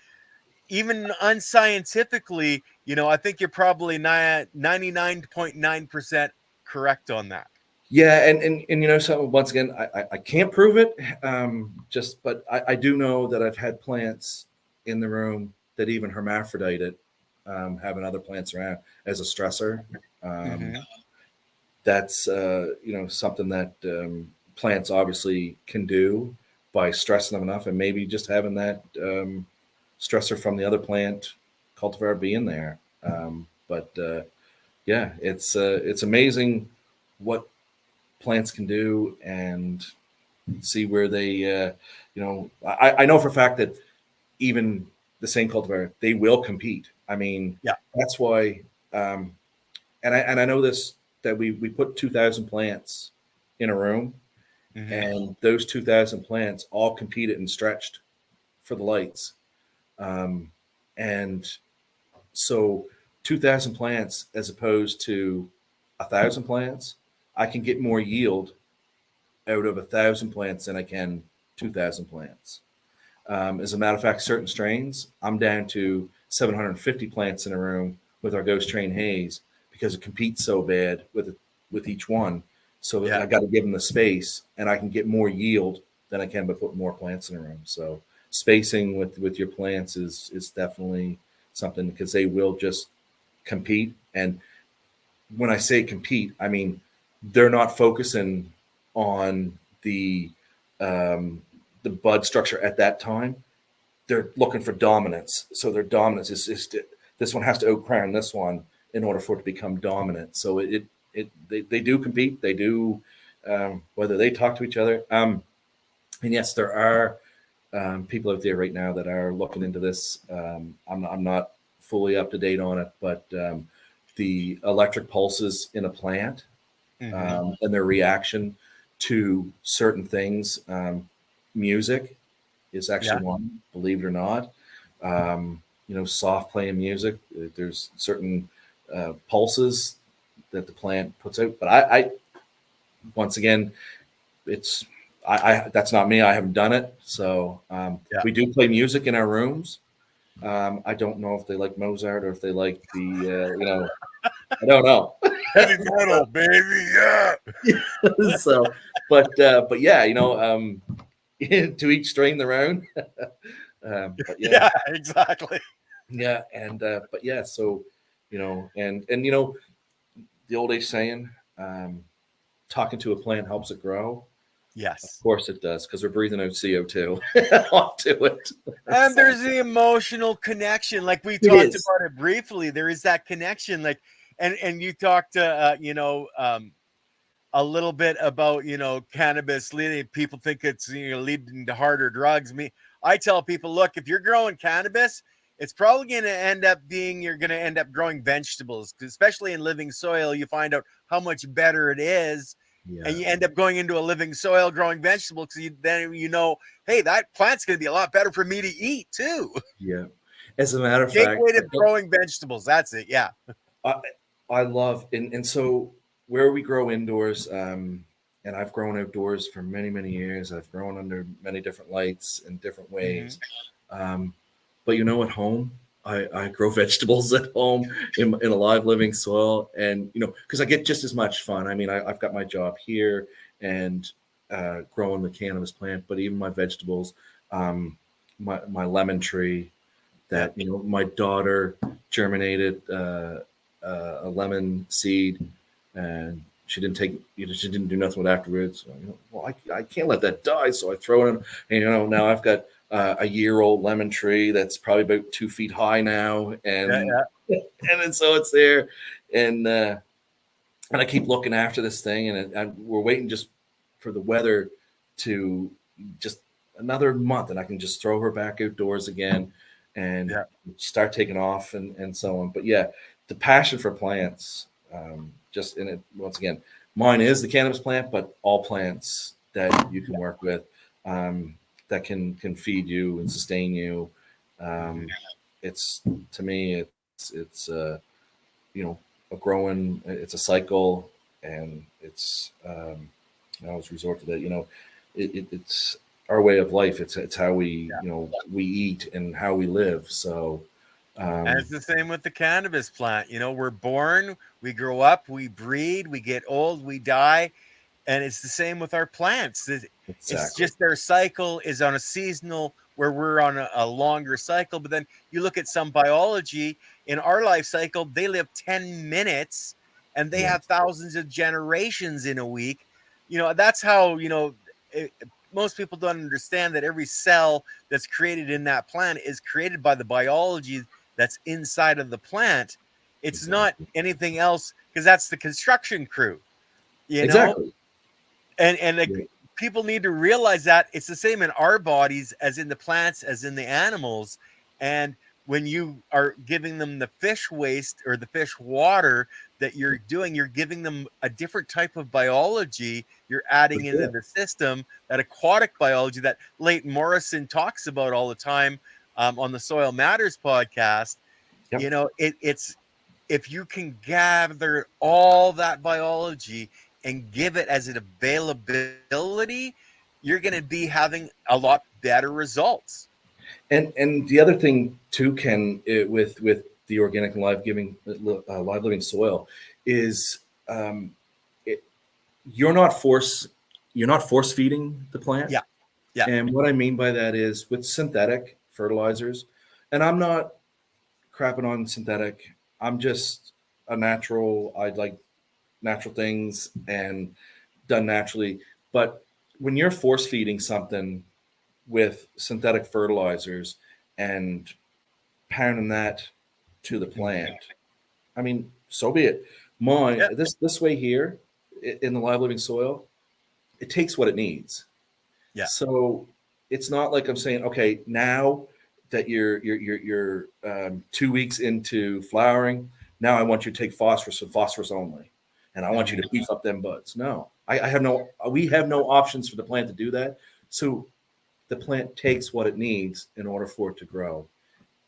even unscientifically, I think you're probably 99.9% correct on that. Yeah, and so once again, I can't prove it. But I do know that I've had plants in the room that even hermaphrodite it, having other plants around as a stressor. Um, Mm-hmm. that's something that plants obviously can do by stressing them enough, and maybe just having that stressor from the other plant cultivar being there. But yeah, it's amazing what plants can do, and see where they I know for a fact that even the same cultivar, they will compete. I mean, Yeah. that's why and I know this, that we put 2,000 plants in a room, Mm-hmm. and those 2,000 plants all competed and stretched for the lights. And so 2,000 plants as opposed to 1,000 plants, I can get more yield out of 1,000 plants than I can 2,000 plants. As a matter of fact, certain strains, I'm down to 750 plants in a room with our Ghost Train Haze, because it competes so bad with each one. So Yeah. I got to give them the space, and I can get more yield than I can by putting more plants in a room. So spacing with your plants is definitely something, because they will just compete. And when I say compete, I mean they're not focusing on the bud structure at that time. They're looking for dominance. So their dominance is this one has to outcrown this one in order for it to become dominant. So they do compete. They do, whether they talk to each other. And yes, there are people out there right now that are looking into this. I'm not fully up to date on it, but the electric pulses in a plant, Mm-hmm. and their reaction to certain things, music is Yeah. actually one, believe it or not. Soft playing music. There's certain pulses that the plant puts out. But I once again, it's I that's not me. I haven't done it. So Yeah. we do play music in our rooms. I don't know if they like Mozart or if they like I don't know. Heavy metal, baby. Yeah. So, but yeah, to each strain their own. But yeah, Yeah, exactly. yeah, and but yeah, so and the old age saying, talking to a plant helps it grow. Of Yes. course it does, because we're breathing out CO2 onto it. And So there's the emotional connection, like we it talked is. about it briefly. There is that connection, like, and you talked to a little bit about cannabis leading. People think it's leading to harder drugs. I tell people, look, if you're growing cannabis, it's probably going to end up being, you're going to end up growing vegetables, especially in living soil. You find out how much better it is, and Yeah, you end up going into a living soil growing vegetables, because then hey, that plant's going to be a lot better for me to eat too. yeah. As a matter of fact, Gateway to growing vegetables. That's it. Yeah. I love, and so where we grow indoors, and I've grown outdoors for many, many years. I've grown under many different lights in different Mhm. ways. Um, but at home, I grow vegetables at home in a live living soil. And, because I get just as much fun. I mean, I've got my job here and growing the cannabis plant, but even my vegetables, um, my lemon tree Yeah. that, my daughter germinated a lemon seed, and she didn't take, she didn't do nothing with it afterwards. So, well, I can't let that die, so I throw it in. And now I've got a year-old lemon tree that's probably about 2 feet high now, Yeah. and Yeah. and then so it's there, and I keep looking after this thing, and we're waiting just for the weather to just another month, and I can just throw her back outdoors again and Yeah. start taking off and so on. But yeah, the passion for plants, just in it once again, mine is the cannabis plant, but all plants that you can work with, that can feed you and sustain you. Mhm. Um, it's to me, it's you know a growing, it's a cycle, and it's I always resort to that. It's our way of life. It's how we we eat and how we live. So And um it's the same with the cannabis plant. We're born, we grow up, we breed, we get old, we die. And it's the same with our plants. It's exactly. just their cycle is on a seasonal, where we're on a longer cycle. But then you look at some biology in our life cycle, they live 10 minutes and they Yeah, have thousands of generations in a week. That's how, most people don't understand that every cell that's created in that plant is created by the biology that's inside of the plant. It's not exactly. anything else, because that's the construction crew, you know Exactly. and Yeah, people need to realize that it's the same in our bodies as in the plants, as in the animals. And when you are giving them the fish waste or the fish water that you're giving them a different type of biology. You're for adding into sure. the system that aquatic biology that Leighton Morrison talks about all the time, on the Soil Matters podcast. Yep. It's, if you can gather all that biology and give it as an availability, you're going to be having a lot better results. And the other thing too, Ken, with the organic and live living soil is, um, it, you're not force feeding the plant. Yeah, yeah. And what I mean by that is with synthetic fertilizers, and I'm not crapping on synthetic. I'm just a natural. I like natural things and done naturally. But when you're force feeding something with synthetic fertilizers and pounding that to the Mhm. plant, I mean, so be it. Mine, Yeah, this way here in the live living soil, it takes what it needs. yeah. So it's not like I'm saying, okay, now that you're 2 weeks into flowering, now I want you to take phosphorus and phosphorus only, and I want you Mhm. to beef up them buds. No, I have no. We have no options for the plant to do that. So the plant takes what it needs in order for it to grow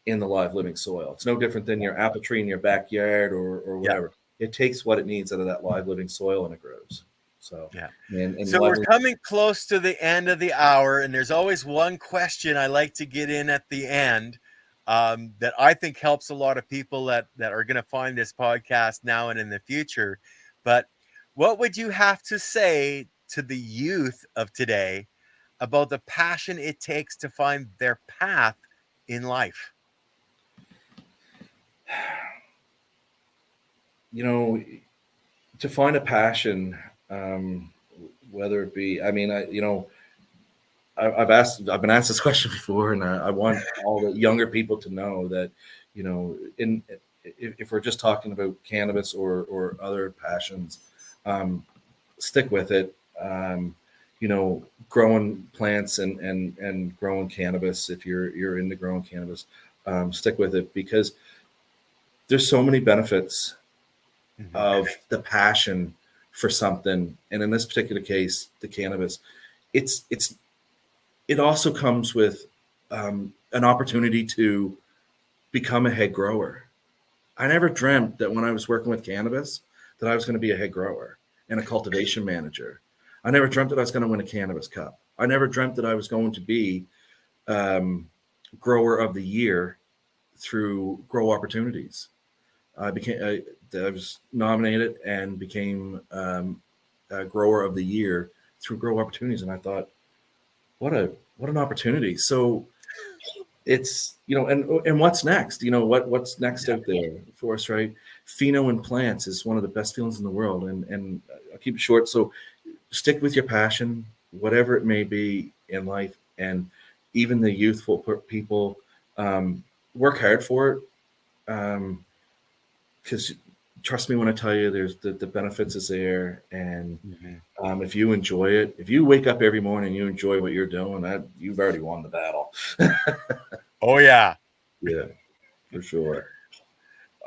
in the live living soil. It's no different than your apple tree in your backyard or Yeah, whatever. It takes what it needs out of that live living soil and it grows. So yeah. and So live we're living. coming close to the end of the hour, and there's always one question I like to get in at the end, that I think helps a lot of people that are going to find this podcast now and in the future. But what would you have to say to the youth of today about the passion it takes to find their path in life? you know, to find a passion, um, whether it be, I mean, I've been asked this question before, and I want all the younger people to know that, in if we're just talking about cannabis or other passions, um, stick with it. Growing plants and growing cannabis. If you're into growing cannabis, stick with it because there's so many benefits Mhm. of the passion for something, and in this particular case the cannabis, it's it also comes with an opportunity to become a head grower. I never dreamt that when I was working with cannabis that I was going to be a head grower and a cultivation manager. I never dreamt that I was going to win a cannabis cup. I never dreamt that I was going to be grower of the year through Grow Opportunities. I was nominated and became grower of the year through Grow Opportunities, and I thought, what an opportunity. So it's, and what's next? What's next out there for us, right? Pheno in plants is one of the best feelings in the world, and I'll keep it short. So stick with your passion, whatever it may be in life, and even the youthful people, work hard for it. Because trust me when I tell you, there's the benefits is there, and if you enjoy it, if you wake up every morning and you enjoy what you're doing, that you've already won the battle. Oh yeah. Yeah, for sure.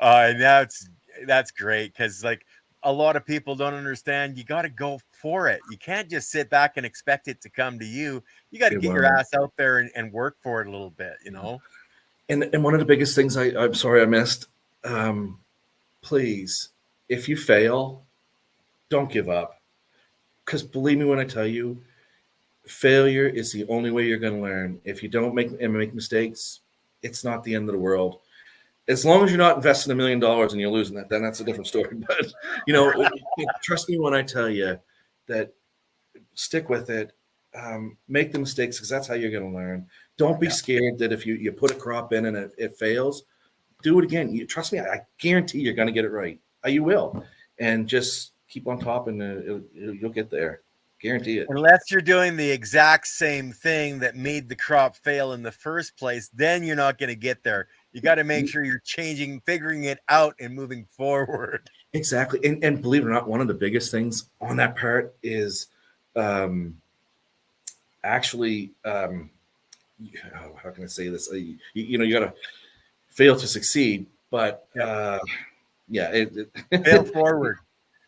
And that's great, because like a lot of people don't understand, you got to go for it. You can't just sit back and expect it to come to you. You got to It get your won't. ass out there and work for it a little bit, you know. And one of the biggest things I'm sorry I missed. Please, if you fail, don't give up. Because believe me when I tell you, failure is the only way you're going to learn. If you don't make mistakes, it's not the end of the world. As long as you're not investing $1 million and you're losing that, then that's a different story. But trust me when I tell you that stick with it, make the mistakes, because that's how you're going to learn. Don't be scared that if you put a crop in and it fails, do it again. Trust me, I guarantee you're going to get it right. You will, and just keep on top, and you'll get there. Guarantee it. Unless you're doing the exact same thing that made the crop fail in the first place, then you're not going to get there. You got to make sure you're changing, figuring it out, and moving forward. Exactly. And believe it or not, one of the biggest things on that part is actually, how can I say this? You got to fail to succeed, but Fail forward.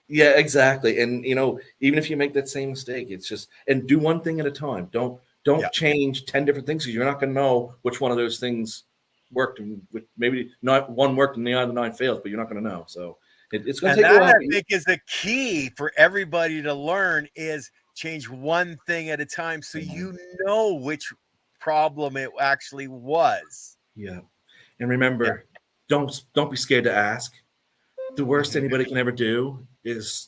Yeah, exactly. And even if you make that same mistake, it's just, and do one thing at a time. Don't change 10 different things, because you're not going to know which one of those things worked, and maybe not one worked and the other 9 failed, but you're not going to know. So it's going to take a while. I think is the key for everybody to learn, is change one thing at a time, so you know which problem it actually was. Yeah. And remember, don't be scared to ask. The worst anybody can ever do is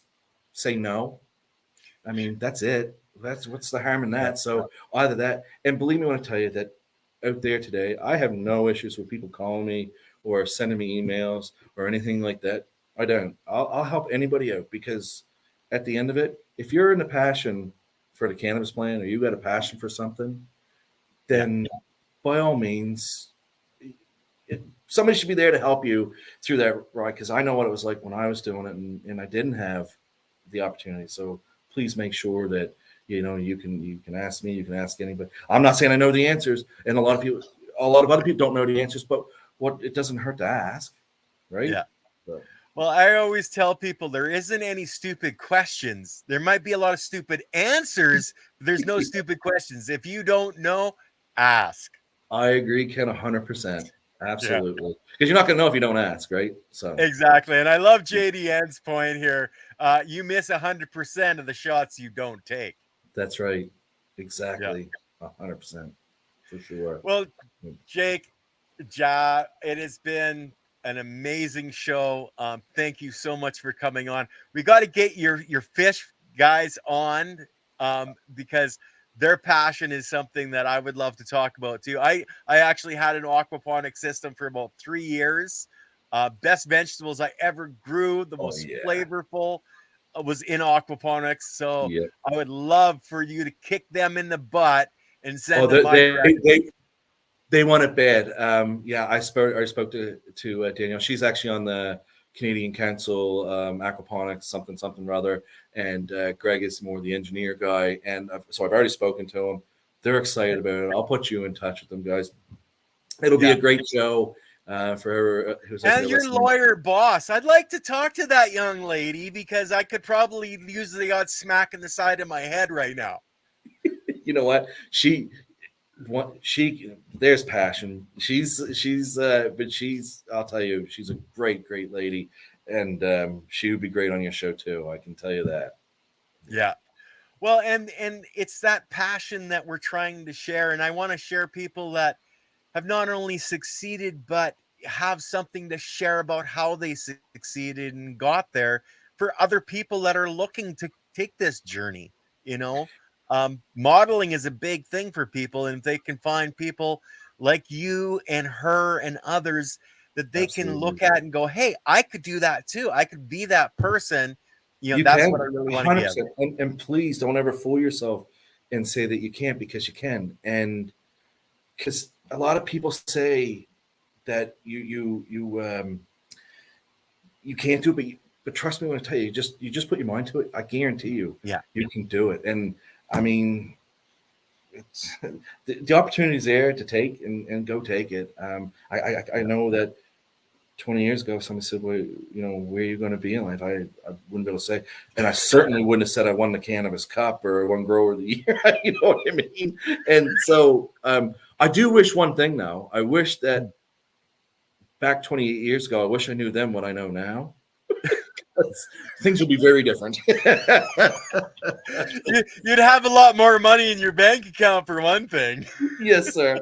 say no. I mean, that's it. That's what's the harm in that. So either that, and believe me when I tell you that out there today, I have no issues with people calling me or sending me emails or anything like that. I don't. I'll help anybody out, because at the end of it, if you're in a passion for the cannabis plant, or you got a passion for something, then by all means, somebody should be there to help you through that ride. Because I know what it was like when I was doing it, and I didn't have the opportunity. So please make sure that you can ask me, you can ask anybody. I'm not saying I know the answers, and a lot of other people don't know the answers, but it doesn't hurt to ask, right? Yeah. Well, I always tell people there isn't any stupid questions. There might be a lot of stupid answers, but there's no stupid questions. If you don't know, ask. I agree, Ken, 100%. Absolutely. Because you're not going to know if you don't ask, right? So exactly. And I love JDN's point here. You miss 100% of the shots you don't take. That's right. Exactly. 100%. For sure. Well, Jake, Ja, it has been an amazing show. Thank you so much for coming on. We got to get your fish guys on, because their passion is something that I would love to talk about too. I actually had an aquaponic system for about 3 years. Best vegetables I ever grew, the most flavorful, was in aquaponics. So I would love for you to kick them in the butt and send them my direction. They want it bad. I spoke to Danielle. She's actually on the Canadian Council, aquaponics, something rather. And Greg is more the engineer guy. And so I've already spoken to them. They're excited about it. I'll put you in touch with them, guys. It'll be a great show for whoever who's and your listening. Lawyer boss. I'd like to talk to that young lady, because I could probably use the odd smack in the side of my head right now. You know what? There's passion. But I'll tell you, she's a great lady, and she would be great on your show too. I can tell you that. Yeah. Well, and it's that passion that we're trying to share, and I want to share people that have not only succeeded but have something to share about how they succeeded and got there for other people that are looking to take this journey. You know, modeling is a big thing for people, and if they can find people like you and her and others that they can Absolutely. look at and go, hey, I could do that too, I could be that person. You That's what I can, really want to give. 100%. And please don't ever fool yourself and say that you can't, because you can. And because a lot of people say that you can't do it, but trust me when I tell you, you just put your mind to it. I guarantee you, Yeah. you can do it. And I mean, it's the opportunity is there to take and go take it. I know that 20 years ago, somebody said, well, where are you going to be in life? I wouldn't be able to say. And I certainly wouldn't have said I won the Cannabis Cup or won Grower of the Year. You know what I mean? And so I do wish one thing now. I wish that back 28 years ago, I wish I knew then what I know now. Things would be very different. You'd have a lot more money in your bank account for one thing. Yes, sir.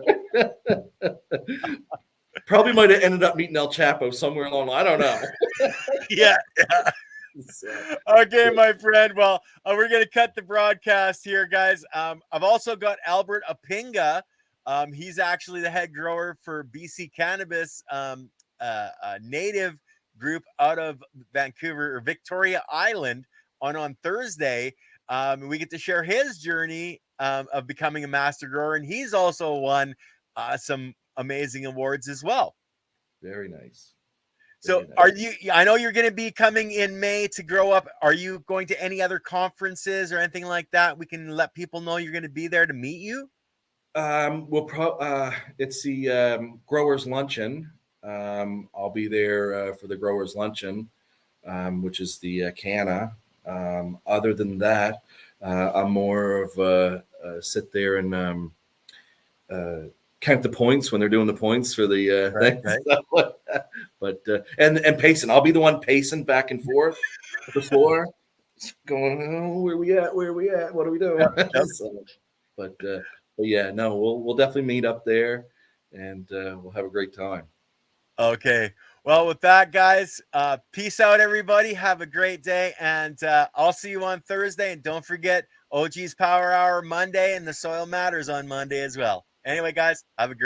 Probably might have ended up meeting El Chapo somewhere along. I don't know. Yeah. So, Okay, my friend. Well, we're gonna cut the broadcast here, guys. I've also got Albert Apinga. He's actually the head grower for BC Cannabis, a native group out of Vancouver or Victoria Island. On Thursday, we get to share his journey of becoming a master grower, and he's also won some amazing awards as well. very nice. So Very nice. are you, I know you're going to be coming in May to grow up. Are you going to any other conferences or anything like that? We can let people know you're going to be there to meet you. It's the growers luncheon. I'll be there for the growers luncheon, which is the Canna. Other than that, I'm more of sit there and count the points when they're doing the points for the Right, things. right. But and pacing. I'll be the one pacing back and forth at the floor, going, oh, where we at? Where we at? What are we doing? Yep. So, but yeah, no, we'll definitely meet up there, and we'll have a great time. Okay. Well, with that, guys, peace out, everybody. Have a great day. And I'll see you on Thursday. And don't forget OG's Power Hour Monday and the Soil Matters on Monday as well. Anyway, guys, have a great